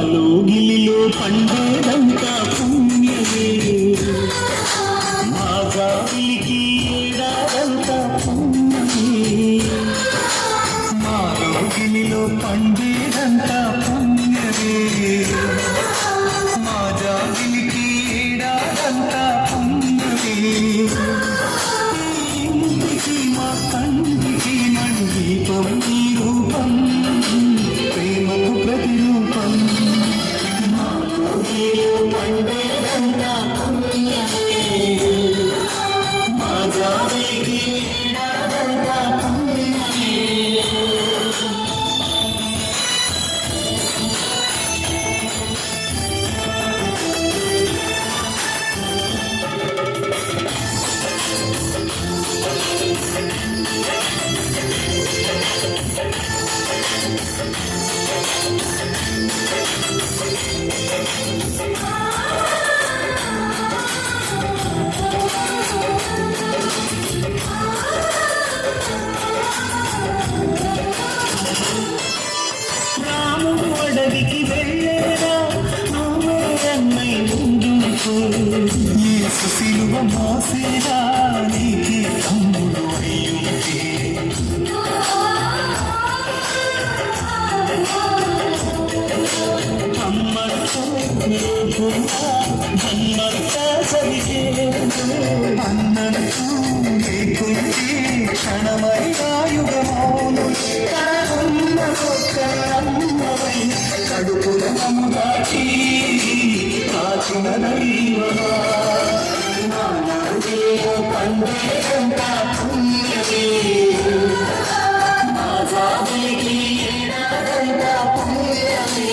లోగిలిలో పండేదంతా పుణ్యమే మా గాలికి ఏడాదంతా పుణ్యమే మా లోగిలిలో పండేదంతా పుణ్యమే మా జాగిలికి ఏడాదంతా పుణ్యమే ఇంటికి మా తండ్రికి మండీపం ఈ రూపం ప్రేమకు ప్రతిరూపం మా లోగిలిలో పండేదంతా పుణ్యమే మా జాగిలికి ఏడాదంతా పుణ్యమే రాముడు అడవికి వెళ్ళేరా నువ్వే అన్నై ముందుకు యేసు సిలువ మోసేరా నీకే తమ్ముడు అయ్యుంటే అమ్మతో లేకుండా జన్మంతా సరిచేను అన్నంటూ లేకుంటే క్షణమైనా యుగమౌను తనకున్న ఒక్క అమ్మవై కడుపుల మమ్ము దాచి కాచిన దైవమా నా నాలుగేమో పండేదంతా పుణ్యమే మా జాబిలికి ఏడాదంతా పుణ్యమే